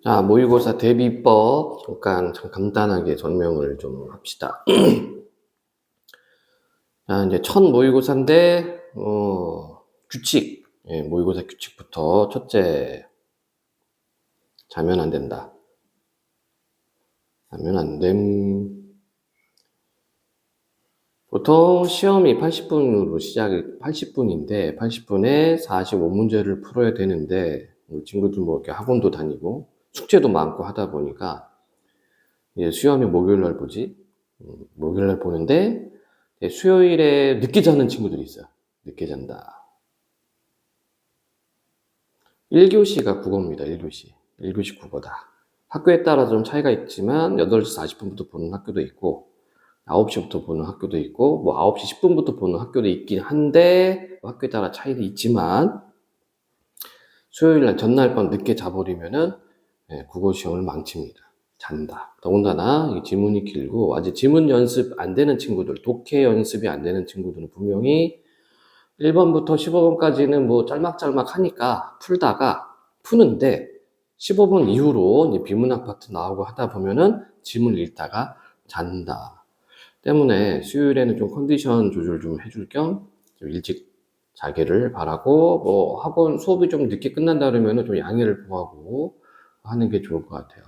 자, 모의고사 대비법 잠깐 간단하게 설명을 좀 합시다. 자, 이제 첫 모의고사인데 규칙, 모의고사 규칙부터 첫째, 자면 안 된다. 자면 안 됨. 보통 시험이 80분으로 80분인데 80분에 45문제를 풀어야 되는데 우리 친구들 뭐 이렇게 학원도 다니고 숙제도 많고 하다 보니까 이제 시험이 목요일날 보지. 목요일날 보는데 수요일에 늦게 자는 친구들이 있어요. 늦게 잔다. 1교시가 국어입니다. 1교시. 1교시 국어다. 학교에 따라 좀 차이가 있지만 8시 40분부터 보는 학교도 있고 9시부터 보는 학교도 있고 뭐 9시 10분부터 보는 학교도 있긴 한데 학교에 따라 차이도 있지만 수요일날 전날 밤 늦게 자버리면은 국어 시험을 망칩니다. 잔다. 더군다나 이 지문이 길고 아직 지문 연습 안 되는 친구들, 독해 연습이 안 되는 친구들은 분명히 1번부터 15번까지는 뭐 짤막짤막 하니까 푸는데 15번 이후로 이제 비문학 파트 나오고 하다 보면은 지문 읽다가 잔다. 때문에 수요일에는 좀 컨디션 조절 좀 해줄 겸 좀 일찍 자기를 바라고 뭐 학원 수업이 좀 늦게 끝난다 그러면은 좀 양해를 구하고 하는 게 좋을 것 같아요.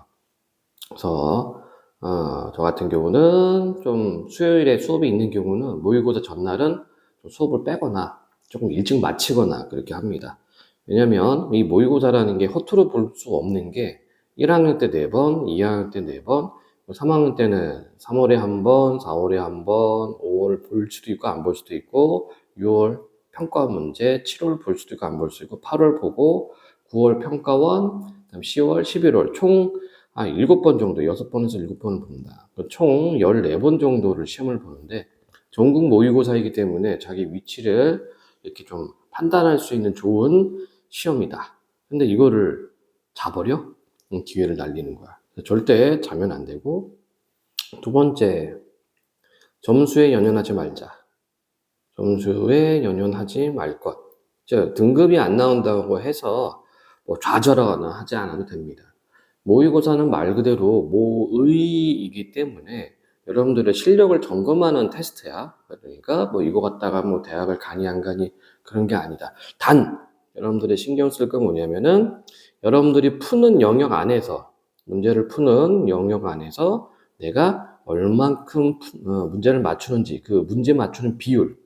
그래서 저 같은 경우는 좀 수요일에 수업이 있는 경우는 모의고사 전날은 좀 수업을 빼거나 조금 일찍 마치거나 그렇게 합니다. 왜냐면 이 모의고사라는 게 허투루 볼 수 없는 게 1학년 때 4번, 2학년 때 4번, 3학년 때는 3월에 한 번, 4월에 한 번, 5월 볼 수도 있고 안 볼 수도 있고 6월 평가 문제, 7월 볼 수도 있고 안 볼 수도 있고 8월 보고 9월 평가원, 그다음 10월, 11월 총 7번 정도, 6번에서 7번을 본다. 총 14번 정도를 시험을 보는데 전국 모의고사이기 때문에 자기 위치를 이렇게 좀 판단할 수 있는 좋은 시험이다. 근데 이거를 자버려? 기회를 날리는 거야. 절대 자면 안 되고. 두 번째, 점수에 연연하지 말자. 점수에 연연하지 말 것. 즉, 등급이 안 나온다고 해서 뭐 좌절하거나 하지 않아도 됩니다. 모의고사는 말 그대로 모의이기 때문에 여러분들의 실력을 점검하는 테스트야. 그러니까 뭐 이거 갖다가 뭐 대학을 가니 안 가니 그런 게 아니다. 단 여러분들이 신경 쓸 건 뭐냐면은 여러분들이 푸는 영역 안에서 문제를 푸는 영역 안에서 내가 얼만큼 문제를 맞추는지 그 문제 맞추는 비율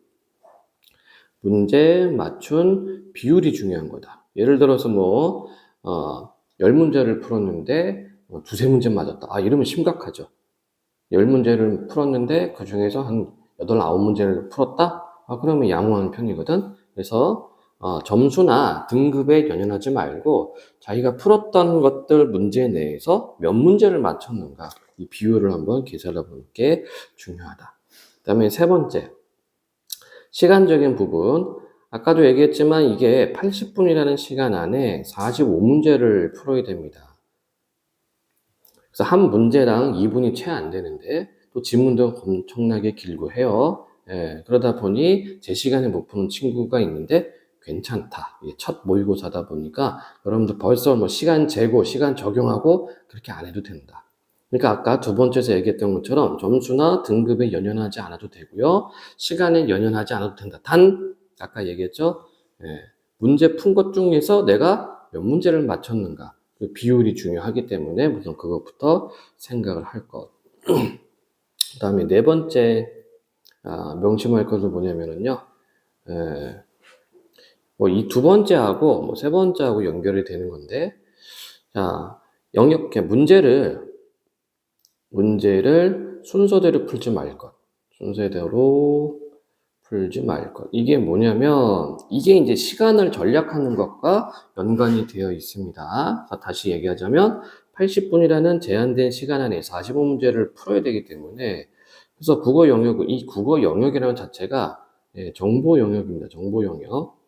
문제 맞춘 비율이 중요한 거다. 예를 들어서 뭐 10문제를 풀었는데 두세 문제 맞았다. 이러면 심각하죠. 10문제를 풀었는데 그 중에서 한 8, 9문제를 풀었다? 그러면 양호한 편이거든. 그래서 점수나 등급에 연연하지 말고 자기가 풀었던 것들 문제 내에서 몇 문제를 맞췄는가 이 비율을 한번 계산해 보는 게 중요하다. 그 다음에 세 번째, 시간적인 부분. 아까도 얘기했지만 이게 80분이라는 시간 안에 45문제를 풀어야 됩니다. 그래서 한 문제당 2분이 채 안 되는데 또 지문도 엄청나게 길고 해요. 그러다 보니 제 시간에 못 푸는 친구가 있는데 괜찮다. 이게 첫 모의고사다 보니까 여러분들 벌써 뭐 시간 재고, 시간 적용하고 그렇게 안 해도 된다. 그러니까 아까 두 번째에서 얘기했던 것처럼 점수나 등급에 연연하지 않아도 되고요. 시간에 연연하지 않아도 된다. 단 아까 얘기했죠. 문제 푼 것 중에서 내가 몇 문제를 맞췄는가. 그 비율이 중요하기 때문에 우선 그것부터 생각을 할 것. 그 다음에 네 번째 명심할 것은 뭐냐면은요. 뭐 이 두 번째하고 뭐 세 번째하고 연결이 되는 건데, 자 영역 문제를 순서대로 풀지 말 것. 순서대로 풀지 말 것. 이게 뭐냐면 이게 이제 시간을 절약하는 것과 연관이 되어 있습니다. 다시 얘기하자면 80분이라는 제한된 시간 안에 45문제를 풀어야 되기 때문에 그래서 이 국어 영역이라는 자체가 정보 영역입니다. 정보 영역.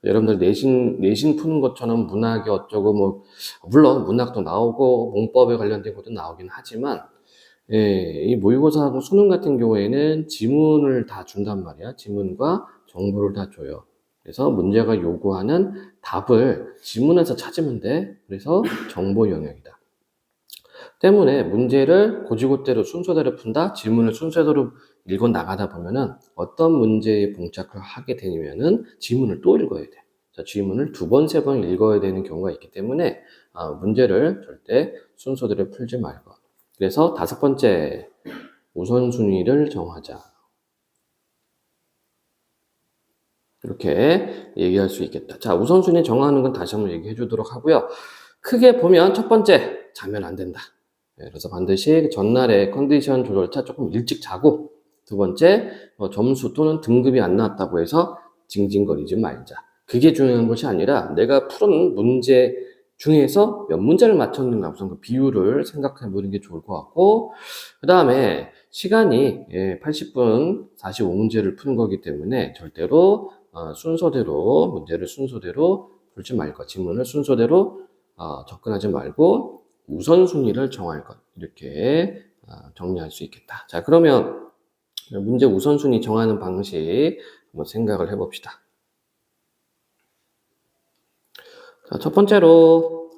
여러분들 내신 푸는 것처럼 문학이 어쩌고 뭐 물론 문학도 나오고 문법에 관련된 것도 나오긴 하지만 이 모의고사하고 수능 같은 경우에는 지문을 다 준단 말이야. 지문과 정보를 다 줘요. 그래서 문제가 요구하는 답을 지문에서 찾으면 돼. 그래서 정보 영역이다. 때문에 문제를 고지고대로 순서대로 푼다, 질문을 순서대로 읽어 나가다 보면은 어떤 문제에 봉착을 하게 되면은 지문을 또 읽어야 돼. 자, 지문을 2번, 3번 읽어야 되는 경우가 있기 때문에 문제를 절대 순서대로 풀지 말고. 그래서 5번째, 우선순위를 정하자. 이렇게 얘기할 수 있겠다. 자, 우선순위 정하는 건 다시 한번 얘기해 주도록 하고요. 크게 보면 첫 번째, 자면 안 된다. 그래서 반드시 전날에 컨디션 조절차 조금 일찍 자고, 두 번째, 점수 또는 등급이 안 나왔다고 해서 징징거리지 말자. 그게 중요한 것이 아니라 내가 푸는 문제 중에서 몇 문제를 맞췄는가 우선 그 비율을 생각해 보는 게 좋을 것 같고, 그 다음에 시간이 80분 45문제를 푸는 거기 때문에 절대로 순서대로 문제를 순서대로 풀지 말고 지문을 순서대로 접근하지 말고 우선순위를 정할 것 이렇게 정리할 수 있겠다. 자, 그러면 문제 우선순위 정하는 방식 한번 생각을 해봅시다. 자, 첫 번째로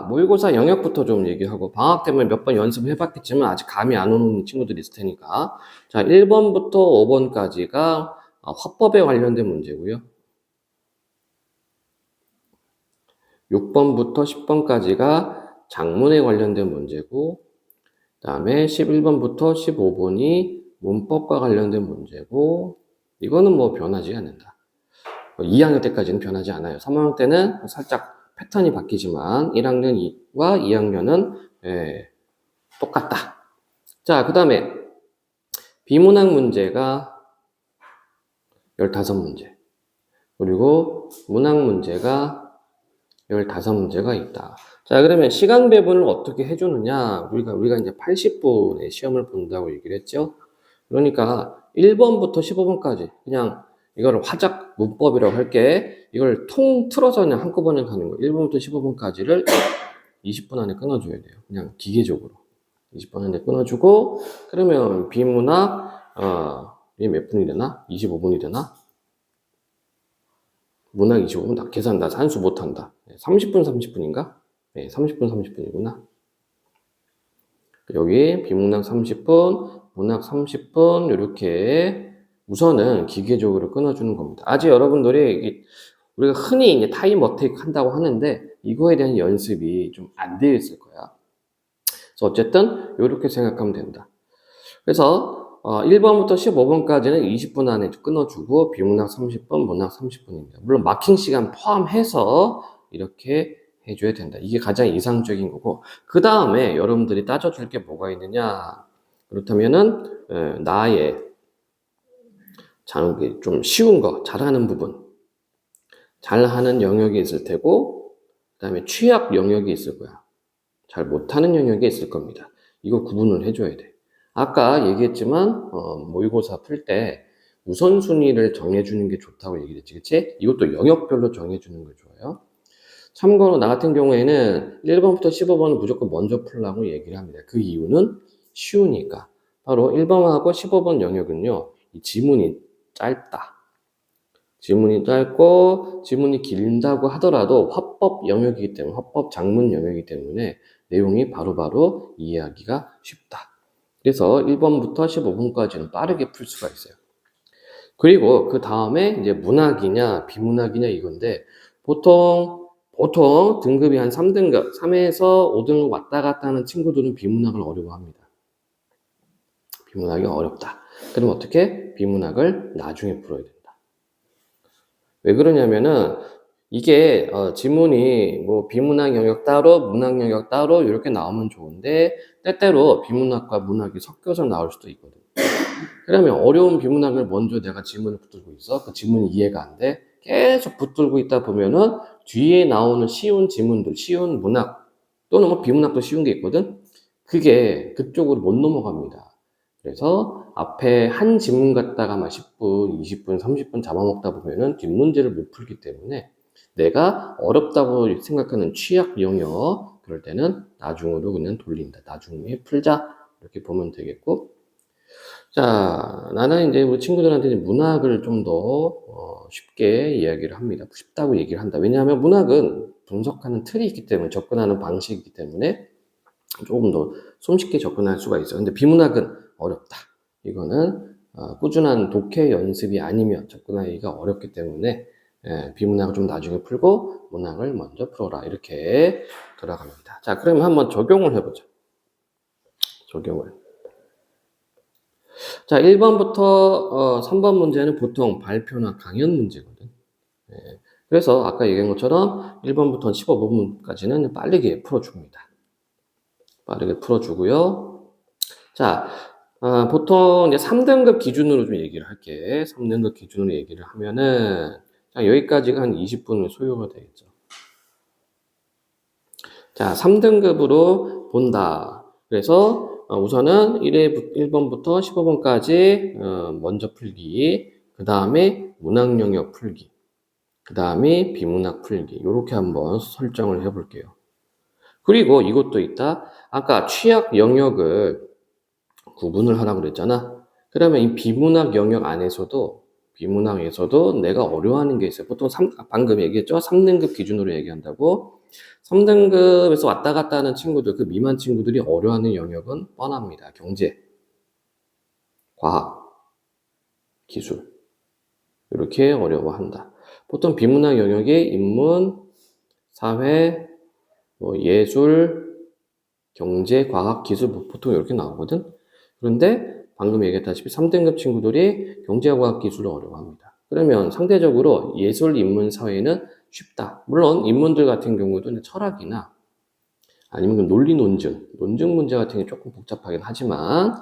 모의고사 영역부터 좀 얘기하고 방학 때문에 몇 번 연습해봤겠지만 아직 감이 안 오는 친구들이 있을 테니까 자 1번부터 5번까지가 화법에 관련된 문제고요. 6번부터 10번까지가 작문에 관련된 문제고 그 다음에 11번부터 15번이 문법과 관련된 문제고 이거는 뭐 변하지 않는다. 2학년 때까지는 변하지 않아요. 3학년 때는 살짝 패턴이 바뀌지만 1학년과 2학년은 똑같다. 자, 그 다음에 비문학 문제가 15문제 그리고 문학 문제가 15문제가 있다. 자, 그러면 시간 배분을 어떻게 해주느냐? 우리가 이제 80분의 시험을 본다고 얘기를 했죠. 그러니까 1번부터 15번까지 그냥 이거를 화작 문법이라고 할게. 이걸 통틀어서 그냥 한꺼번에 가는 거예요. 1번부터 15번까지를 20분 안에 끊어줘야 돼요. 그냥 기계적으로. 20분 안에 끊어주고, 그러면 비문학, 이게 몇 분이 되나? 25분이 되나? 문학 25분, 나 계산 나 산수 못한다. 30분, 30분인가? 네, 30분, 30분이구나. 여기 비문학 30분, 문학 30분, 이렇게 우선은 기계적으로 끊어주는 겁니다. 아직 여러분들이 우리가 흔히 이제 타임 어택 한다고 하는데 이거에 대한 연습이 좀 안 되어 있을 거야. 그래서 어쨌든 이렇게 생각하면 된다. 그래서 1번부터 15번까지는 20분 안에 끊어주고 비문학 30분, 문학 30분입니다. 물론 마킹 시간 포함해서 이렇게 해줘야 된다. 이게 가장 이상적인 거고 그 다음에 여러분들이 따져줄 게 뭐가 있느냐 그렇다면은 나의 좀 쉬운 거 잘하는 부분 잘하는 영역이 있을 테고 그 다음에 취약 영역이 있을 거야. 잘 못하는 영역이 있을 겁니다. 이거 구분을 해줘야 돼. 아까 얘기했지만 모의고사 풀 때 우선순위를 정해주는 게 좋다고 얘기했지, 그치? 이것도 영역별로 정해주는 게 좋아요. 참고로 나 같은 경우에는 1번부터 15번은 무조건 먼저 풀라고 얘기를 합니다. 그 이유는 쉬우니까. 바로 1번하고 15번 영역은요, 이 지문이 짧다. 지문이 짧고 지문이 길다고 하더라도 화법 영역이기 때문에 화법 작문 영역이기 때문에 내용이 바로바로 이해하기가 쉽다. 그래서 1번부터 15번까지는 빠르게 풀 수가 있어요. 그리고 그 다음에 이제 문학이냐 비문학이냐 이건데 보통 등급이 한 3등급, 3에서 5등급 왔다 갔다 하는 친구들은 비문학을 어려워합니다. 비문학이 어렵다. 그럼 어떻게? 비문학을 나중에 풀어야 된다. 왜 그러냐면은 이게 지문이 뭐 비문학 영역 따로 문학 영역 따로 이렇게 나오면 좋은데 때때로 비문학과 문학이 섞여서 나올 수도 있거든. 그러면 어려운 비문학을 먼저 내가 지문을 붙들고 있어. 그 지문이 이해가 안 돼. 계속 붙들고 있다 보면은 뒤에 나오는 쉬운 지문들, 쉬운 문학 또는 뭐 비문학도 쉬운 게 있거든. 그게 그쪽으로 못 넘어갑니다. 그래서 앞에 한 지문 갖다가 막 10분, 20분, 30분 잡아먹다 보면은 뒷문제를 못 풀기 때문에 내가 어렵다고 생각하는 취약 영역 그럴 때는 나중으로 그냥 돌린다. 나중에 풀자. 이렇게 보면 되겠고. 자, 나는 이제 우리 친구들한테 문학을 좀 더 쉽게 이야기를 합니다. 쉽다고 얘기를 한다. 왜냐하면 문학은 분석하는 틀이 있기 때문에 접근하는 방식이기 때문에 조금 더 손쉽게 접근할 수가 있어요. 근데 비문학은 어렵다. 이거는 꾸준한 독해 연습이 아니면 접근하기가 어렵기 때문에 비문학을 좀 나중에 풀고 문학을 먼저 풀어라. 이렇게 들어갑니다. 자, 그러면 한번 적용을 해보죠. 적용을. 자, 1번부터 3번 문제는 보통 발표나 강연 문제거든. 그래서 아까 얘기한 것처럼 1번부터 15번까지는 빠르게 풀어줍니다. 빠르게 풀어주고요. 자, 보통 이제 3등급 기준으로 좀 얘기를 할게. 3등급 기준으로 얘기를 하면은, 자, 여기까지가 한 20분을 소요가 되겠죠. 자, 3등급으로 본다. 그래서 우선은 1번부터 15번까지 먼저 풀기, 그 다음에 문학 영역 풀기, 그 다음에 비문학 풀기, 이렇게 한번 설정을 해볼게요. 그리고 이것도 있다. 아까 취약 영역을 구분을 하라고 그랬잖아. 그러면 이 비문학 영역 안에서도 내가 어려워하는 게 있어요. 보통 방금 얘기했죠? 3등급 기준으로 얘기한다고. 3등급에서 왔다 갔다 하는 친구들, 그 미만 친구들이 어려워하는 영역은 뻔합니다. 경제, 과학, 기술. 이렇게 어려워한다. 보통 비문학 영역이 인문, 사회, 예술, 경제, 과학, 기술 보통 이렇게 나오거든. 그런데 방금 얘기했다시피 3등급 친구들이 경제과학 기술을 어려워합니다. 그러면 상대적으로 예술, 인문, 사회는 쉽다. 물론 인문들 같은 경우도 철학이나 아니면 논리 논증 문제 같은 게 조금 복잡하긴 하지만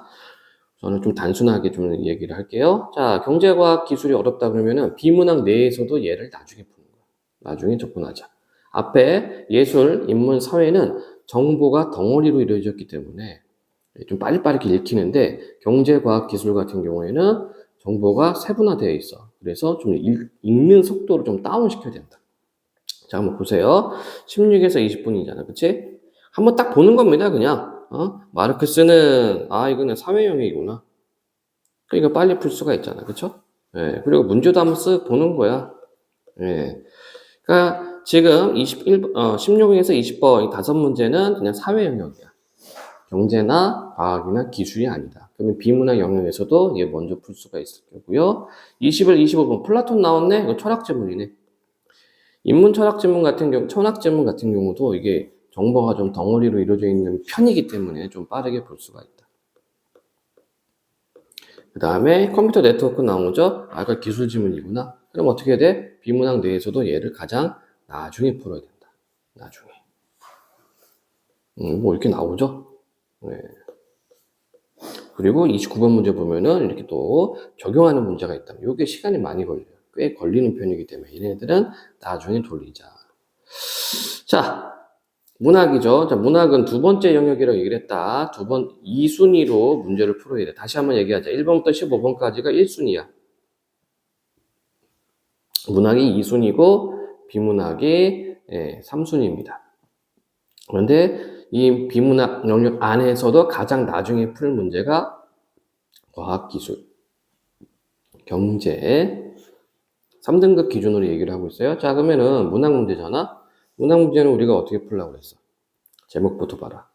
저는 좀 단순하게 좀 얘기를 할게요. 자, 경제과학 기술이 어렵다 그러면은 비문학 내에서도 얘를 나중에 푸는 거야. 나중에 접근하자. 앞에 예술, 인문, 사회는 정보가 덩어리로 이루어졌기 때문에 좀 빨리빨리 읽히는데 경제과학 기술 같은 경우에는 정보가 세분화되어 있어. 그래서 좀 읽는 속도를 좀 다운시켜야 된다. 자, 한번 보세요. 16에서 20분이잖아. 그치? 한번 딱 보는 겁니다, 그냥. 마르크스는, 이거는 사회영역이구나. 그러니까 빨리 풀 수가 있잖아. 그쵸? 예, 그리고 문제도 한번 쓱 보는 거야. 예. 그러니까 지금 16에서 20번 이 5문제는 그냥 사회영역이야. 경제나 과학이나 기술이 아니다. 그러면 비문학 영역에서도 이게 먼저 풀 수가 있을 거고요. 21, 25번 플라톤 나왔네? 이거 철학 지문이네. 인문 철학 지문 같은 경우도 이게 정보가 좀 덩어리로 이루어져 있는 편이기 때문에 좀 빠르게 볼 수가 있다. 그 다음에 컴퓨터 네트워크 나오죠? 아까 기술 지문이구나. 그럼 어떻게 해야 돼? 비문학 내에서도 얘를 가장 나중에 풀어야 된다. 나중에. 뭐 이렇게 나오죠? 네. 그리고 29번 문제 보면은 이렇게 또 적용하는 문제가 있다면 이게 시간이 많이 걸려요. 꽤 걸리는 편이기 때문에 얘네들은 나중에 돌리자. 자, 문학이죠. 자, 문학은 두 번째 영역이라고 얘기를 했다. 2순위로 문제를 풀어야 돼. 다시 한번 얘기하자. 1번부터 15번까지가 1순위야. 문학이 2순위고 비문학이 3순위입니다. 그런데 이 비문학 영역 안에서도 가장 나중에 풀 문제가 과학기술, 경제, 3등급 기준으로 얘기를 하고 있어요. 자, 그러면은 문학 문제잖아. 문학 문제는 우리가 어떻게 풀려고 했어? 제목부터 봐라.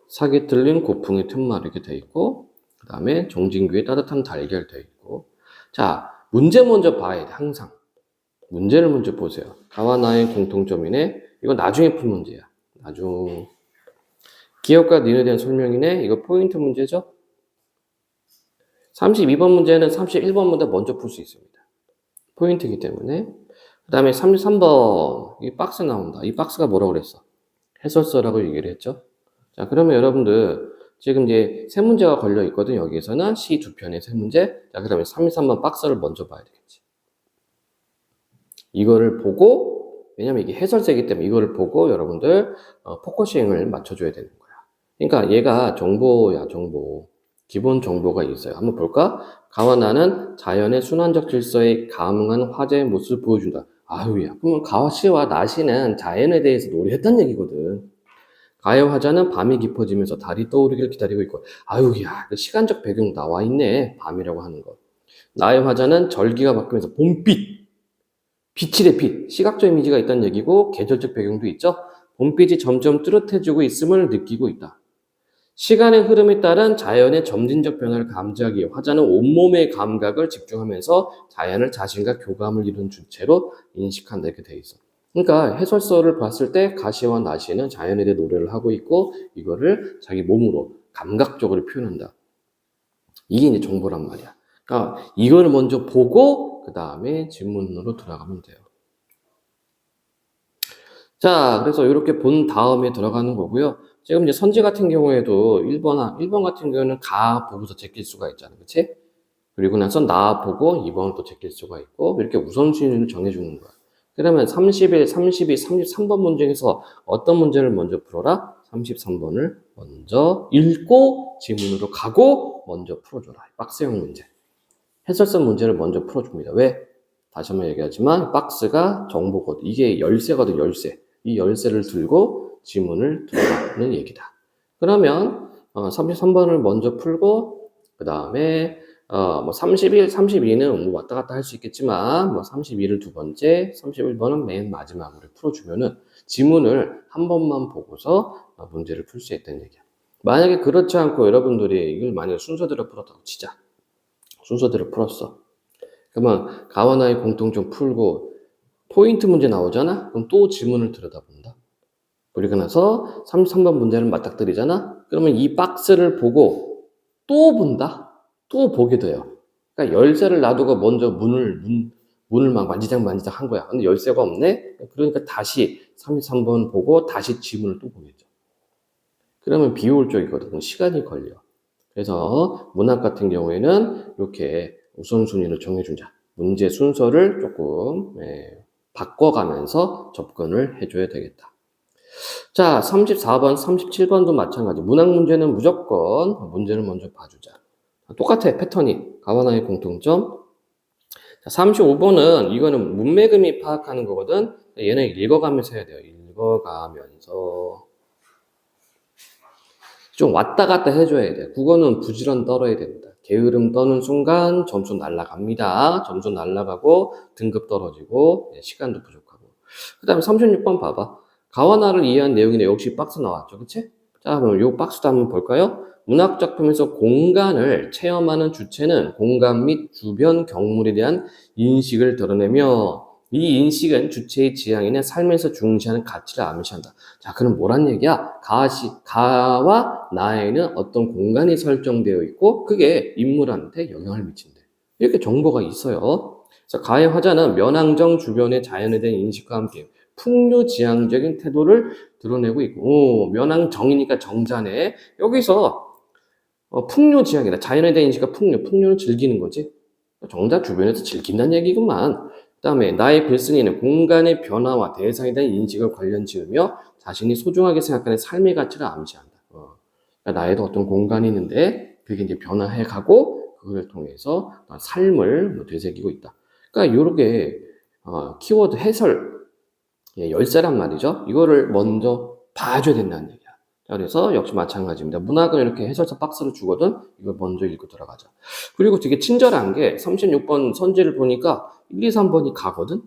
사기 틀린 고풍의 툇말 이렇게 돼 있고, 그 다음에 정진규의 따뜻한 달걀 돼 있고. 자, 문제 먼저 봐야 돼. 항상 문제를 먼저 보세요. 나와 나의 공통점이네. 이거 나중에 풀 문제야. 나중. 기억과 니은에 대한 설명이네. 이거 포인트 문제죠. 32번 문제는 31번보다 먼저 풀 수 있습니다. 포인트이기 때문에. 그 다음에 33번 이 박스 나온다. 이 박스가 뭐라고 그랬어? 해설서라고 얘기를 했죠. 자, 그러면 여러분들 지금 이제 세 문제가 걸려 있거든. 여기에서는 시 두 편의 세 문제. 자, 그 다음에 33번 박스를 먼저 봐야 되겠지. 이거를 보고, 왜냐면 이게 해설서이기 때문에 이거를 보고 여러분들 포커싱을 맞춰줘야 되는 거야. 그러니까 얘가 정보야, 정보. 기본 정보가 있어요. 한번 볼까? 가와 나는 자연의 순환적 질서에 감응한 화제의 모습을 보여준다. 아유야. 그러면 가와 씨와 나 씨는 자연에 대해서 노래했단 얘기거든. 가의 화자는 밤이 깊어지면서 달이 떠오르기를 기다리고 있고, 아유야, 그 시간적 배경 나와 있네. 밤이라고 하는 거. 나의 화자는 절기가 바뀌면서 봄빛, 빛이 대 빛, 시각적 이미지가 있다는 얘기고, 계절적 배경도 있죠. 봄빛이 점점 뚜렷해지고 있음을 느끼고 있다. 시간의 흐름에 따른 자연의 점진적 변화를 감지하기 위해 화자는 온몸의 감각을 집중하면서 자연을 자신과 교감을 이룬 주체로 인식한다 이렇게 돼 있어. 그러니까 해설서를 봤을 때 가시와 나시는 자연에 대해 노래를 하고 있고 이거를 자기 몸으로 감각적으로 표현한다. 이게 이제 정보란 말이야. 그러니까 이걸 먼저 보고 그 다음에 질문으로 들어가면 돼요. 자, 그래서 이렇게 본 다음에 들어가는 거고요. 지금 이제 선지 같은 경우에도 1번 같은 경우에는 가 보고서 제낄 수가 있잖아. 그치? 그리고 나서 나 보고 2번 또 제낄 수가 있고, 이렇게 우선순위를 정해주는 거야. 그러면 31, 32, 33번 문제에서 어떤 문제를 먼저 풀어라? 33번을 먼저 읽고 지문으로 가고 먼저 풀어줘라. 박스형 문제. 해설서 문제를 먼저 풀어줍니다. 왜? 다시 한번 얘기하지만 박스가 정보거든. 이게 열쇠거든, 열쇠. 이 열쇠를 들고 지문을 들어가는 얘기다. 그러면 33번을 먼저 풀고 그 다음에 31, 32는 왔다 갔다 할 수 있겠지만 32를 두 번째, 31번은 맨 마지막으로 풀어주면은 지문을 한 번만 보고서 문제를 풀 수 있다는 얘기야. 만약에 그렇지 않고 여러분들이 이걸 만약에 순서대로 풀었다고 치자. 순서대로 풀었어. 그러면 가와나의 공통점 풀고 포인트 문제 나오잖아? 그럼 또 지문을 들여다본다. 그리고 나서 33번 문제를 맞닥뜨리잖아? 그러면 이 박스를 보고 또 본다? 또 보게 돼요. 그러니까 열쇠를 놔두고 먼저 문을 막 만지작 한 거야. 근데 열쇠가 없네? 그러니까 다시 33번 보고 다시 지문을 또 보겠죠. 그러면 비효율적이거든. 시간이 걸려. 그래서 문학 같은 경우에는 이렇게 우선순위를 정해주자. 문제 순서를 조금 바꿔가면서 접근을 해줘야 되겠다. 자, 34번, 37번도 마찬가지. 문학 문제는 무조건 문제를 먼저 봐주자. 똑같아, 패턴이. 가와나의 공통점. 자, 35번은 이거는 문맥음이 파악하는 거거든. 얘는 읽어가면서 해야 돼요. 읽어가면서. 좀 왔다 갔다 해줘야 돼. 국어는 부지런 떨어야 됩니다. 게으름 떠는 순간 점수 날라갑니다. 점수 날라가고 등급 떨어지고 시간도 부족하고. 그 다음에 36번 봐봐. 가와나를 이해한 내용이네. 역시 박스 나왔죠. 그치? 자, 그럼 요 박스도 한번 볼까요? 문학작품에서 공간을 체험하는 주체는 공간 및 주변 경물에 대한 인식을 드러내며 이 인식은 주체의 지향이나 삶에서 중시하는 가치를 암시한다. 자, 그럼 뭐란 얘기야? 가와 나에는 어떤 공간이 설정되어 있고 그게 인물한테 영향을 미친대. 이렇게 정보가 있어요. 그래서 가의 화자는 면왕정 주변의 자연에 대한 인식과 함께 풍류지향적인 태도를 드러내고 있고, 면왕정이니까 정자네. 여기서 풍류지향이다. 자연에 대한 인식과 풍류는 즐기는 거지. 정자 주변에서 즐긴다는 얘기구만. 그 다음에 나의 글쓴이는 공간의 변화와 대상에 대한 인식을 관련 지으며 자신이 소중하게 생각하는 삶의 가치를 암시한다. 그러니까 나에도 어떤 공간이 있는데 그게 이제 변화해가고 그걸 통해서 삶을 되새기고 있다. 그러니까 이렇게 키워드 해설 열쇠란 말이죠. 이거를 먼저 봐줘야 된다는 얘기야. 그래서 역시 마찬가지입니다. 문학은 이렇게 해설서 박스를 주거든. 이걸 먼저 읽고 들어가자. 그리고 되게 친절한 게 36번 선지를 보니까 1, 2, 3번이 가거든.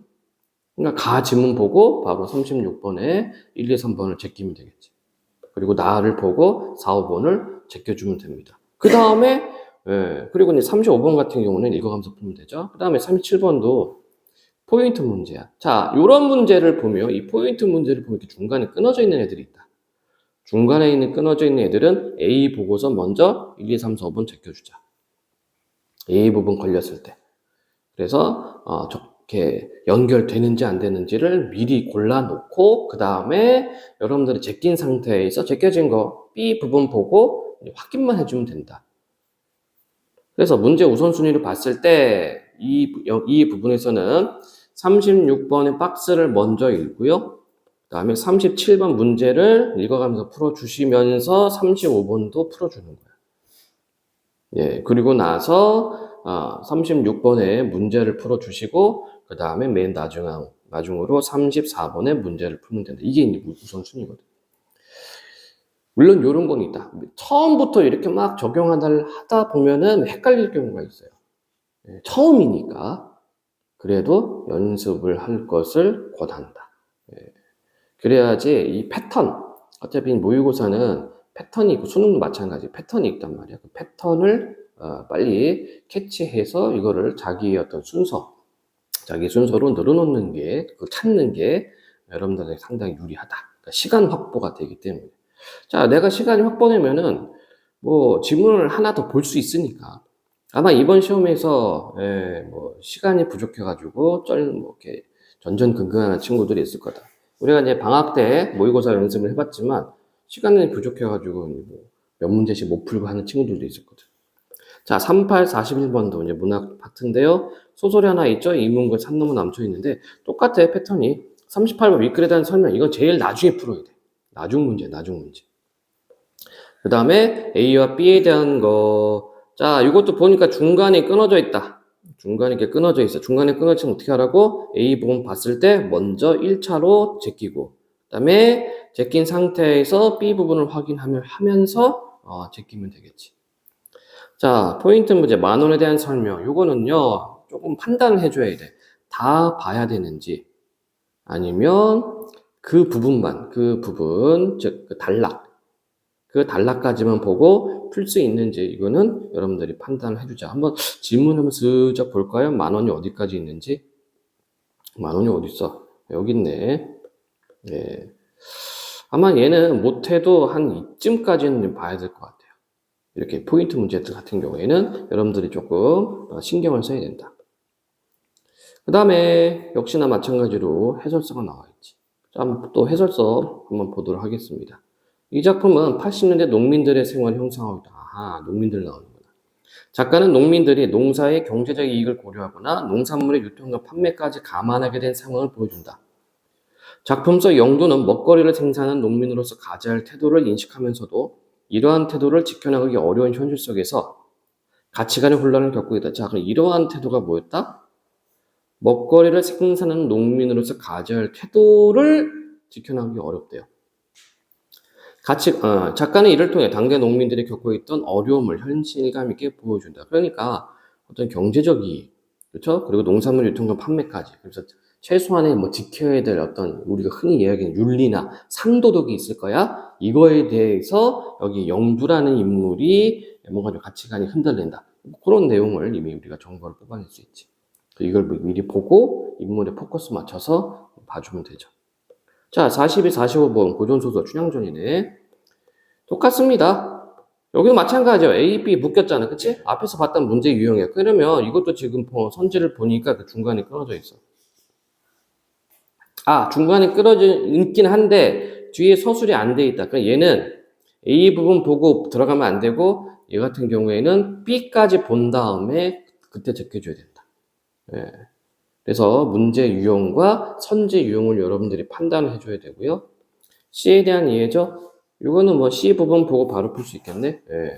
그러니까 가 지문 보고 바로 36번에 1, 2, 3번을 제끼면 되겠지. 그리고 나를 보고 4, 5번을 제껴주면 됩니다. 그 다음에 그리고 이제 35번 같은 경우는 읽어가면서 풀면 되죠. 그 다음에 37번도 포인트 문제야. 자, 요런 문제를 보면 이 포인트 문제를 보면 이렇게 중간에 끊어져 있는 애들이 있다. 중간에 있는 끊어져 있는 애들은 A 보고서 먼저 1, 2, 3, 4, 5번 제껴주자. A 부분 걸렸을 때. 그래서 저렇게 연결되는지 안 되는지를 미리 골라놓고 그 다음에 여러분들이 제낀 상태에서 제껴진 거 B 부분 보고 확인만 해주면 된다. 그래서 문제 우선순위를 봤을 때 이 부분에서는 36번의 박스를 먼저 읽고요. 그 다음에 37번 문제를 읽어가면서 풀어주시면서 35번도 풀어주는 거예요. 예, 그리고 나서 36번의 문제를 풀어주시고 그 다음에 맨 나중으로 34번의 문제를 풀면 된다. 이게 이제 우선순위거든. 물론 이런 건 있다. 처음부터 이렇게 막 적용하다 보면은 헷갈릴 경우가 있어요. 예, 처음이니까 그래도 연습을 할 것을 권한다. 예. 그래야지 이 패턴, 어차피 모의고사는 패턴이 있고 수능도 마찬가지 패턴이 있단 말이야. 그 패턴을 빨리 캐치해서 이거를 자기의 어떤 순서, 자기 순서로 늘어놓는 게, 그 찾는 게 여러분들에게 상당히 유리하다. 그러니까 시간 확보가 되기 때문에. 자, 내가 시간이 확보되면은 뭐 지문을 하나 더 볼 수 있으니까 아마 이번 시험에서 뭐 시간이 부족해가지고 뭐 이렇게 전전긍긍하는 친구들이 있을 거다. 우리가 이제 방학 때 모의고사 연습을 해봤지만 시간이 부족해가지고 뭐몇 문제씩 못 풀고 하는 친구들도 있었거든. 자, 38, 41번도 이제 문학 파트인데요. 소설이 하나 있죠. 이문근 산넘은 남쳐 있는데 똑같아 패턴이. 38번 윗글에 대한 설명, 이건 제일 나중에 풀어야 돼. 나중 문제. 그 다음에 A와 B에 대한 거. 자, 이것도 보니까 중간에 끊어져 있다. 중간에 이렇게 끊어져 있어. 중간에 끊어지면 어떻게 하라고? A 부분 봤을 때 먼저 1차로 제끼고, 그 다음에 제낀 상태에서 B 부분을 확인하면서 제끼면 되겠지. 자, 포인트 문제, 만원에 대한 설명. 요거는요, 조금 판단을 해줘야 돼. 다 봐야 되는지, 아니면 그 부분, 즉, 그 단락까지만 보고 풀 수 있는지, 이거는 여러분들이 판단을 해주자. 한번 질문 한번 슬쩍 볼까요? 만원이 어디까지 있는지? 만원이 어딨어? 여기 있네. 네. 아마 얘는 못해도 한 이쯤까지는 봐야 될 것 같아요. 이렇게 포인트 문제들 같은 경우에는 여러분들이 조금 신경을 써야 된다. 그 다음에 역시나 마찬가지로 해설서가 나와 있지. 자, 또 해설서 한번 보도록 하겠습니다. 이 작품은 80년대 농민들의 생활을 형상하고 있다. 아하, 농민들 나오는구나. 작가는 농민들이 농사의 경제적 이익을 고려하거나 농산물의 유통과 판매까지 감안하게 된 상황을 보여준다. 작품 속 영도는 먹거리를 생산하는 농민으로서 가져야 할 태도를 인식하면서도 이러한 태도를 지켜나가기 어려운 현실 속에서 가치관의 혼란을 겪고 있다. 자, 그럼 이러한 태도가 뭐였다? 먹거리를 생산하는 농민으로서 가져야 할 태도를 지켜나가기 어렵대요. 작가는 이를 통해 당대 농민들이 겪고 있던 어려움을 현실감 있게 보여준다. 그러니까 어떤 경제적 이익, 그렇죠? 그리고 농산물 유통과 판매까지. 그래서 최소한의 뭐 지켜야 될 어떤 우리가 흔히 이야기하는 윤리나 상도덕이 있을 거야. 이거에 대해서 여기 영두라는 인물이 뭔가 좀 가치관이 흔들린다. 그런 내용을 이미 우리가 정보를 뽑아낼 수 있지. 이걸 미리 보고 인물에 포커스 맞춰서 봐주면 되죠. 자, 42, 45번 고전소설 춘향전이네. 똑같습니다. 여기도 마찬가지죠. A, B 묶였잖아. 그치? 앞에서 봤던 문제 유형이야. 그러면 이것도 지금 선지를 보니까 그 중간에 끊어져 있어. 중간에 끊어져 있긴 한데 뒤에 서술이 안 돼 있다. 그러니까 얘는 A 부분 보고 들어가면 안 되고 얘 같은 경우에는 B까지 본 다음에 그때 적혀줘야 된다. 예. 그래서 문제 유형과 선지 유형을 여러분들이 판단을 해줘야 되고요. C에 대한 이해죠. 이거는 뭐 C 부분 보고 바로 풀 수 있겠네. 예.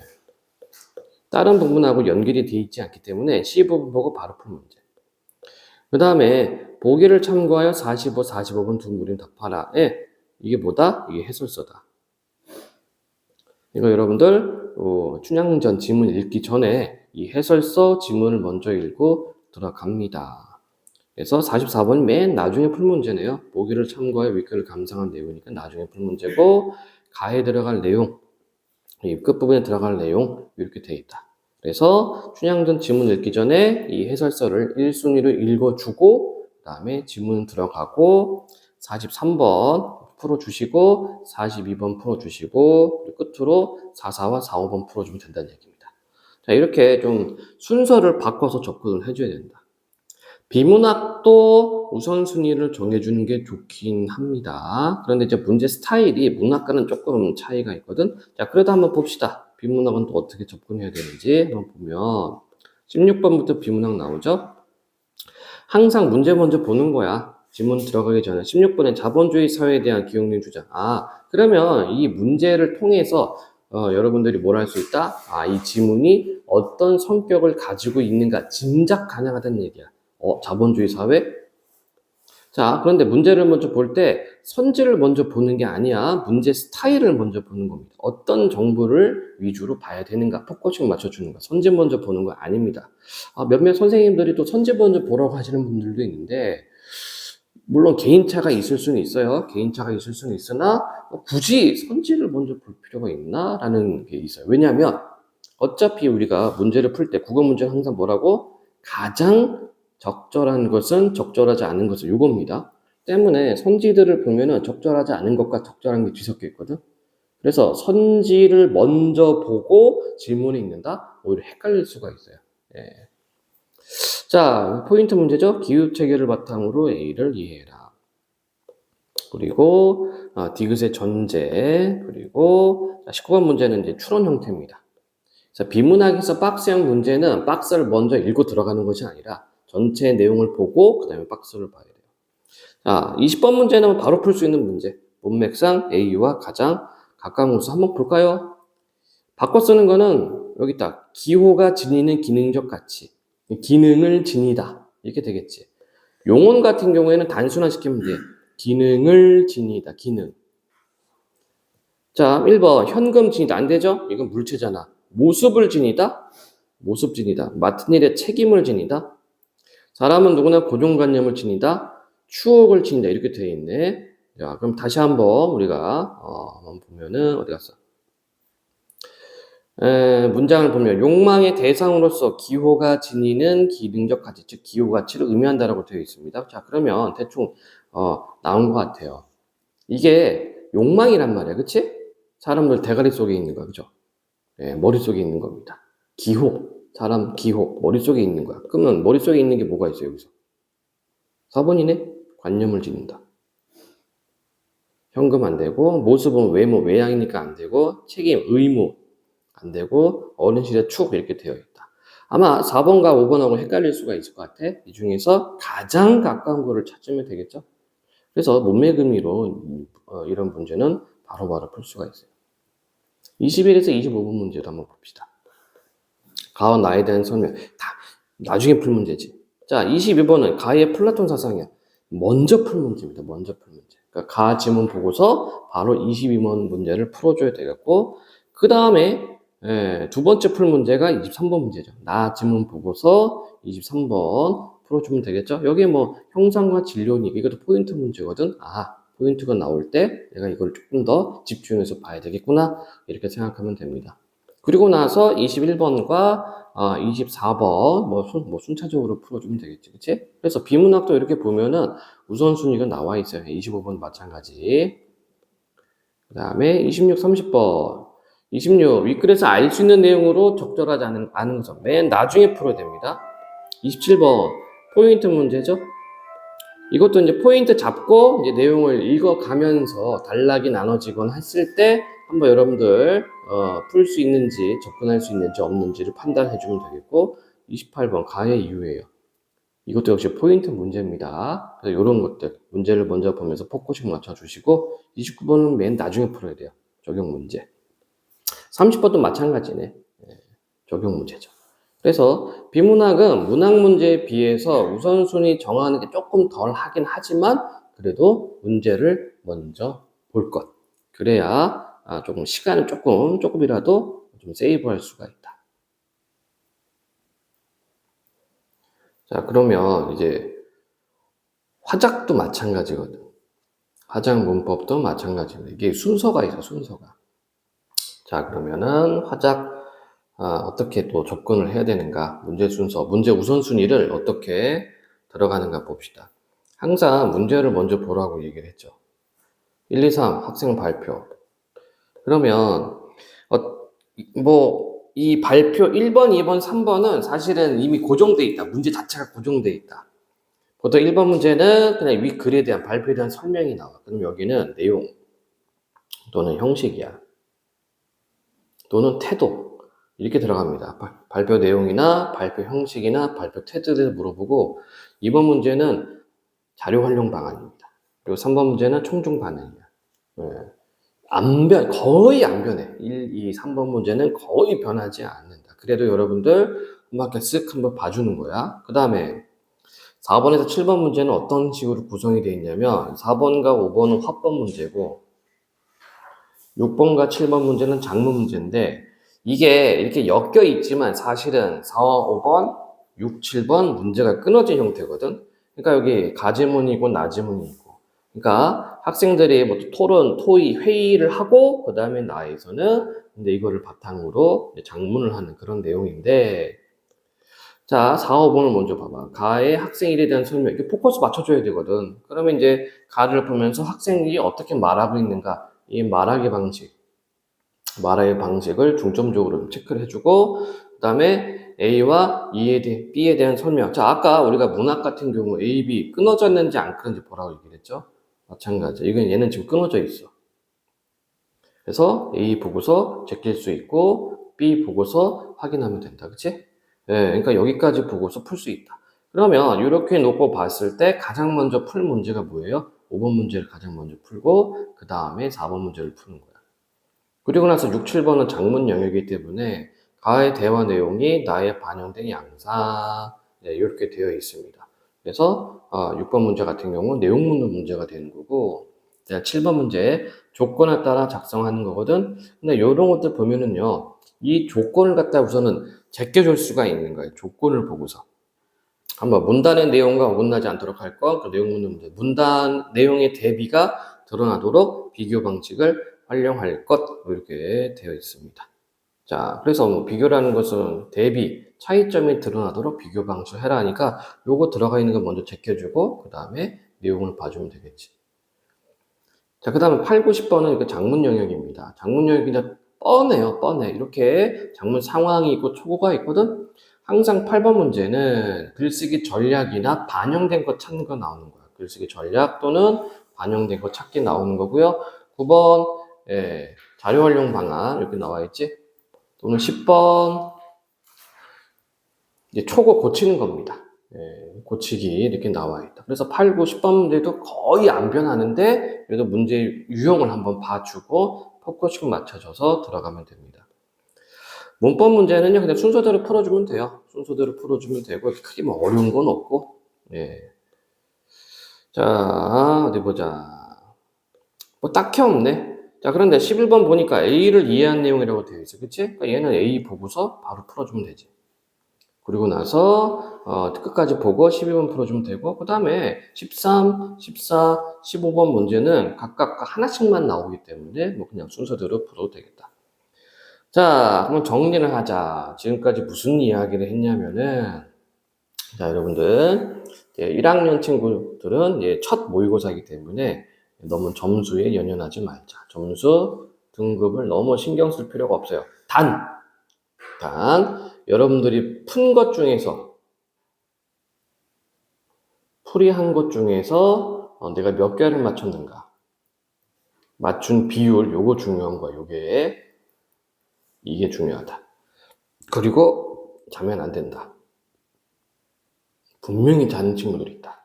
다른 부분하고 연결이 돼 있지 않기 때문에 C 부분 보고 바로 풀 문제. 그 다음에 보기를 참고하여 45, 45번 두 무림 답하라. 예. 이게 뭐다? 이게 해설서다. 이거 여러분들 춘향전 지문 읽기 전에 이 해설서 지문을 먼저 읽고 들어갑니다. 그래서 44번이 맨 나중에 풀 문제네요. 보기를 참고하여 윗글을 감상한 내용이니까 나중에 풀 문제고, 가에 들어갈 내용, 이 끝부분에 들어갈 내용 이렇게 돼 있다. 그래서 춘향전 지문 읽기 전에 이 해설서를 1순위로 읽어주고 그 다음에 지문 들어가고 43번 풀어주시고 42번 풀어주시고 끝으로 44와 45번 풀어주면 된다는 얘기입니다. 자, 이렇게 좀 순서를 바꿔서 접근을 해줘야 된다. 비문학도 우선순위를 정해주는 게 좋긴 합니다. 그런데 이제 문제 스타일이 문학과는 조금 차이가 있거든. 자, 그래도 한번 봅시다. 비문학은 또 어떻게 접근해야 되는지 한번 보면 16번부터 비문학 나오죠. 항상 문제 먼저 보는 거야. 지문 들어가기 전에 16번에 자본주의 사회에 대한 기억력 주장. 그러면 이 문제를 통해서 여러분들이 뭘 할 수 있다? 이 지문이 어떤 성격을 가지고 있는가 짐작 가능하다는 얘기야. 자본주의 사회? 자, 그런데 문제를 먼저 볼 때 선지를 먼저 보는 게 아니야. 문제 스타일을 먼저 보는 겁니다. 어떤 정보를 위주로 봐야 되는가, 포커싱 맞춰주는가. 선지 먼저 보는 거 아닙니다. 몇몇 선생님들이 또 선지 먼저 보라고 하시는 분들도 있는데 물론 개인차가 있을 수는 있어요. 개인차가 있을 수는 있으나 굳이 선지를 먼저 볼 필요가 있나? 라는 게 있어요. 왜냐하면 어차피 우리가 문제를 풀 때 국어 문제는 항상 뭐라고? 가장 적절한 것은 적절하지 않은 것은 요겁니다. 때문에 선지들을 보면은 적절하지 않은 것과 적절한 게 뒤섞여 있거든. 그래서 선지를 먼저 보고 질문이 있는다? 오히려 헷갈릴 수가 있어요. 예. 자, 포인트 문제죠. 기후 체계를 바탕으로 A를 이해해라. 그리고 디귿의 전제, 그리고 19번 문제는 이제 추론 형태입니다. 자, 비문학에서 박스형 문제는 박스를 먼저 읽고 들어가는 것이 아니라 전체 내용을 보고 그 다음에 박스를 봐야 돼요. 자, 20번 문제는 바로 풀 수 있는 문제. 문맥상 A와 가장 가까운 곳을 한번 볼까요? 바꿔 쓰는 거는 여기 있다. 기호가 지니는 기능적 가치. 기능을 지니다. 이렇게 되겠지. 용언 같은 경우에는 단순화시키면 돼. 기능을 지니다. 기능. 자, 1번 현금 지니다. 안 되죠? 이건 물체잖아. 모습을 지니다. 모습 지니다. 맡은 일에 책임을 지니다. 사람은 누구나 고정관념을 지니다. 추억을 지니다. 이렇게 되어 있네. 자, 그럼 다시 한번 우리가 한번 보면은 어디 갔어? 문장을 보면 욕망의 대상으로서 기호가 지니는 기능적 가치, 즉 기호 가치를 의미한다라고 되어 있습니다. 자, 그러면 대충 나온 것 같아요. 이게 욕망이란 말이야, 그치? 사람들 대가리 속에 있는 거야, 그죠? 예, 머릿속에 있는 겁니다. 기호, 사람 기호, 머릿속에 있는 거야. 그러면 머릿속에 있는 게 뭐가 있어요, 여기서? 4번이네? 관념을 지닌다. 현금 안 되고, 모습은 외모, 외양이니까 안 되고, 책임, 의무 안 되고, 어른실의 축 이렇게 되어 있다. 아마 4번과 5번하고 헷갈릴 수가 있을 것 같아. 이 중에서 가장 가까운 거를 찾으면 되겠죠? 그래서 문맥의미로 이런 문제는 바로바로 풀 수가 있어요. 21에서 25번 문제도 한번 봅시다. 가와 나에 대한 설명. 다 나중에 풀 문제지. 자, 22번은 가의 플라톤 사상이야. 먼저 풀 문제입니다. 먼저 풀 문제. 그러니까 가 지문 보고서 바로 22번 문제를 풀어줘야 되겠고, 그 다음에 두 번째 풀 문제가 23번 문제죠. 나 지문 보고서 23번 풀어주면 되겠죠. 여기에 뭐 형상과 진료니까 이것도 포인트 문제거든. 포인트가 나올 때 내가 이걸 조금 더 집중해서 봐야 되겠구나. 이렇게 생각하면 됩니다. 그리고 나서 21번과 24번 뭐 순차적으로 풀어주면 되겠지, 그치? 그래서 비문학도 이렇게 보면은 우선순위가 나와 있어요. 25번 마찬가지. 그 다음에 26, 30번. 26, 윗글에서 알 수 있는 내용으로 적절하지 않은 것은 맨 나중에 풀어야 됩니다. 27번, 포인트 문제죠? 이것도 이제 포인트 잡고 이제 내용을 읽어가면서 단락이 나눠지거나 했을 때 한번 여러분들 풀 수 있는지 접근할 수 있는지 없는지를 판단해 주면 되겠고 28번 가의 이유예요. 이것도 역시 포인트 문제입니다. 그래서 이런 것들 문제를 먼저 보면서 포커싱 맞춰주시고 29번은 맨 나중에 풀어야 돼요. 적용 문제. 30번도 마찬가지네. 적용 문제죠. 그래서 비문학은 문학 문제에 비해서 우선순위 정하는 게 조금 덜 하긴 하지만 그래도 문제를 먼저 볼 것. 그래야 조금 시간을 조금이라도 좀 세이브할 수가 있다. 자, 그러면 이제 화작도 마찬가지거든. 화작 문법도 마찬가지거든. 이게 순서가 있어, 순서가. 자, 그러면은 화작 어떻게 또 접근을 해야 되는가? 문제 순서, 문제 우선순위를 어떻게 들어가는가 봅시다. 항상 문제를 먼저 보라고 얘기를 했죠. 1, 2, 3 학생 발표. 그러면 이 발표 1번, 2번, 3번은 사실은 이미 고정돼 있다. 문제 자체가 고정돼 있다. 보통 1번 문제는 그냥 위 글에 대한 발표에 대한 설명이 나와. 그럼 여기는 내용 또는 형식이야. 또는 태도 이렇게 들어갑니다. 발표 내용이나 발표 형식이나 발표 태도에 대해서 물어보고 2번 문제는 자료 활용 방안입니다. 그리고 3번 문제는 총중 반응이야. 거의 안 변해. 1, 2, 3번 문제는 거의 변하지 않는다. 그래도 여러분들 음악에 쓱 한번 봐주는 거야. 그 다음에 4번에서 7번 문제는 어떤 식으로 구성이 되어 있냐면 4번과 5번은 화법 문제고 6번과 7번 문제는 작문 문제인데 이게 이렇게 엮여 있지만 사실은 4, 5번, 6, 7번 문제가 끊어진 형태거든. 그러니까 여기 가지문이고 나지문이 있고. 그러니까 학생들이 뭐 토론, 토의, 회의를 하고 그 다음에 나에서는 근데 이거를 바탕으로 장문을 하는 그런 내용인데 자, 4, 5번을 먼저 봐봐. 가의 학생 일에 대한 설명. 이렇게 포커스 맞춰줘야 되거든. 그러면 이제 가를 보면서 학생이 어떻게 말하고 있는가. 이 말하기 방식. 말하기 방식을 중점적으로 체크를 해주고, 그 다음에 A와 B에 대한 설명. 자, 아까 우리가 문학 같은 경우 A, B 끊어졌는지 안 끊어졌는지 보라고 얘기를 했죠. 마찬가지. 이건 얘는 지금 끊어져 있어. 그래서 A 보고서 제낄 수 있고, B 보고서 확인하면 된다. 그치? 네, 그러니까 여기까지 보고서 풀 수 있다. 그러면 이렇게 놓고 봤을 때 가장 먼저 풀 문제가 뭐예요? 5번 문제를 가장 먼저 풀고 그 다음에 4번 문제를 푸는 거야. 그리고 나서 6, 7번은 장문 영역이기 때문에 가의 대화 내용이 나에 반영된 양상 네, 이렇게 되어 있습니다. 그래서 6번 문제 같은 경우 내용 묻는 문제가 되는 거고 7번 문제 조건에 따라 작성하는 거거든. 근데 이런 것들 보면은요. 이 조건을 갖다 우선은 제껴줄 수가 있는 거예요. 조건을 보고서. 한번 문단의 내용과 어긋나지 않도록 할 것, 그 내용 묻는 문제. 문단 내용의 대비가 드러나도록 비교 방식을 활용할 것, 이렇게 되어 있습니다. 자, 그래서 뭐 비교라는 것은 대비, 차이점이 드러나도록 비교 방식을 해라 하니까 요거 들어가 있는 거 먼저 제껴주고, 그 다음에 내용을 봐주면 되겠지. 자, 그 다음에 8, 9, 10번은 이거 장문 영역입니다. 장문 영역이 이제 뻔해요, 뻔해. 이렇게 장문 상황이 있고 초고가 있거든? 항상 8번 문제는 글쓰기 전략이나 반영된 거 찾는 거 나오는 거야. 글쓰기 전략 또는 반영된 거 찾기 나오는 거고요. 9번, 자료 활용 방안, 이렇게 나와 있지? 또는 10번, 이제 초고 고치는 겁니다. 고치기 이렇게 나와 있다. 그래서 8, 9, 10번 문제도 거의 안 변하는데 그래도 문제 유형을 한번 봐주고 포커싱 맞춰줘서 들어가면 됩니다. 문법 문제는요 그냥 순서대로 풀어주면 돼요. 순서대로 풀어주면 되고 크게 뭐 어려운 건 없고. 자 어디 보자. 뭐 딱히 없네. 자 그런데 11번 보니까 A를 이해한 내용이라고 되어 있어. 그치? 그러니까 얘는 A 보고서 바로 풀어주면 되지. 그리고 나서 끝까지 보고 12번 풀어주면 되고 그 다음에 13, 14, 15번 문제는 각각 하나씩만 나오기 때문에 뭐 그냥 순서대로 풀어도 되겠다. 자, 한번 정리를 하자. 지금까지 무슨 이야기를 했냐면은 자, 여러분들 1학년 친구들은 첫 모의고사이기 때문에 너무 점수에 연연하지 말자. 점수 등급을 너무 신경 쓸 필요가 없어요. 단 여러분들이 푼 것 중에서 풀이한 것 중에서 내가 몇 개를 맞췄는가 맞춘 비율 요거 중요한 거야. 이게 중요하다. 그리고 자면 안 된다. 분명히 자는 친구들이 있다.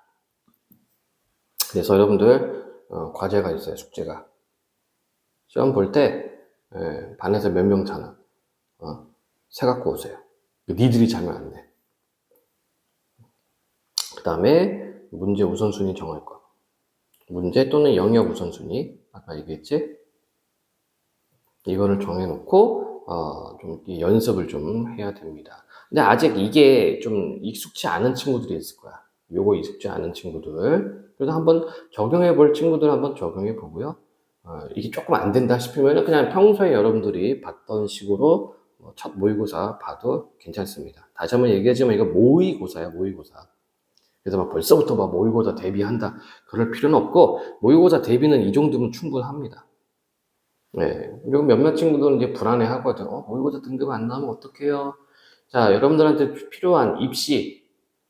그래서 여러분들 과제가 있어요. 숙제가 시험 볼 때 반에서 몇 명 자나 세 갖고 오세요. 니들이 자면 안 돼. 그 다음에 문제 우선순위 정할 거. 문제 또는 영역 우선순위 아까 얘기했지? 이거를 정해놓고 좀 연습을 좀 해야 됩니다. 근데 아직 이게 좀 익숙치 않은 친구들이 있을 거야. 요거 익숙치 않은 친구들. 그래서 한번 적용해 볼 친구들 한번 적용해 보고요. 이게 조금 안 된다 싶으면 그냥 평소에 여러분들이 봤던 식으로 첫 모의고사 봐도 괜찮습니다. 다시 한번 얘기하지만 이거 모의고사야, 모의고사. 그래서 막 벌써부터 막 모의고사 대비한다. 그럴 필요는 없고, 모의고사 대비는 이 정도면 충분합니다. 그리고 몇몇 친구들은 이제 불안해 하거든. 모의고사 등급 안 나오면 어떡해요? 자, 여러분들한테 필요한 입시,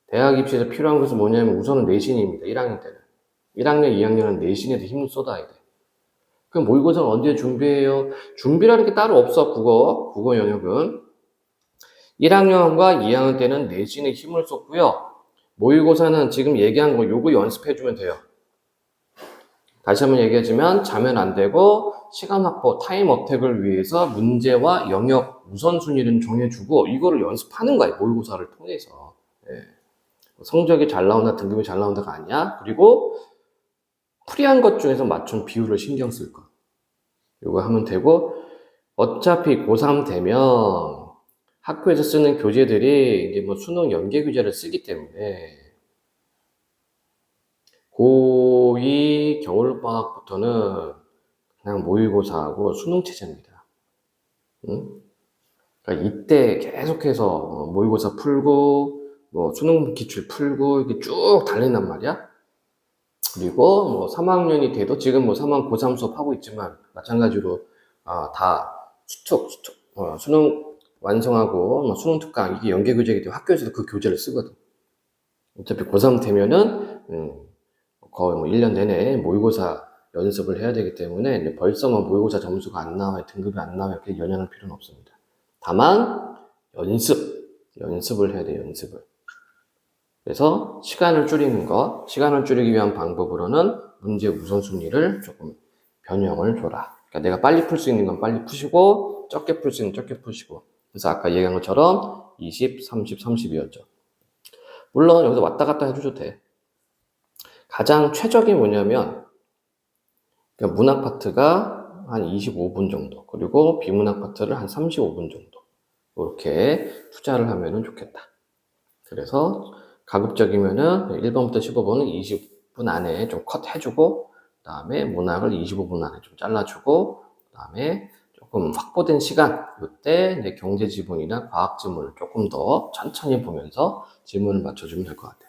대학 입시에서 필요한 것은 뭐냐면 우선은 내신입니다. 1학년 때는. 1학년, 2학년은 내신에도 힘을 쏟아야 돼. 그럼 모의고사는 언제 준비해요? 준비라는 게 따로 없어, 국어 영역은. 1학년과 2학년 때는 내신에 힘을 쏟고요. 모의고사는 지금 얘기한 거 요거 연습해주면 돼요. 다시 한번 얘기하자면 자면 안 되고 시간 확보, 타임 어택을 위해서 문제와 영역 우선순위를 정해주고 이거를 연습하는 거예요. 모의고사를 통해서. 성적이 잘 나온다, 등급이 잘 나온다가 아니야. 그리고 풀이한 것 중에서 맞춘 비율을 신경 쓸 거. 이거 하면 되고 어차피 고3 되면 학교에서 쓰는 교재들이 이제 뭐 수능 연계 교재를 쓰기 때문에 고2 겨울방학부터는 그냥 모의고사하고 수능 체제입니다. 응? 그러니까 이때 계속해서 모의고사 풀고 뭐 수능 기출 풀고 이렇게 쭉 달린단 말이야. 그리고 뭐 3학년이 돼도 지금 뭐 3학년 고3 수업 하고 있지만 마찬가지로 다 수능 완성하고 뭐 수능 특강 이게 연계 교재이기 때문에 학교에서도 그 교재를 쓰거든. 어차피 고3 되면은 거의 뭐 1년 내내 모의고사 연습을 해야 되기 때문에 이제 벌써 뭐 모의고사 점수가 안 나와요, 등급이 안 나와요, 이렇게 연연할 필요는 없습니다. 다만 연습을 해야 돼요, 연습을. 그래서 시간을 줄이기 위한 방법으로는 문제 우선순위를 조금 변형을 줘라. 그러니까 내가 빨리 풀 수 있는 건 빨리 푸시고 적게 풀 수 있는 건 적게 푸시고. 그래서 아까 얘기한 것처럼 20, 30, 30이었죠. 물론 여기서 왔다 갔다 해주셔도 돼. 가장 최적이 뭐냐면 그러니까 문학 파트가 한 25분 정도, 그리고 비문학 파트를 한 35분 정도 이렇게 투자를 하면 좋겠다. 그래서 가급적이면은 1번부터 15번은 20분 안에 좀 컷 해주고, 그 다음에 문학을 25분 안에 좀 잘라주고, 그 다음에 조금 확보된 시간, 이때 이제 경제 지문이나 과학 지문을 조금 더 천천히 보면서 지문을 맞춰주면 될 것 같아요.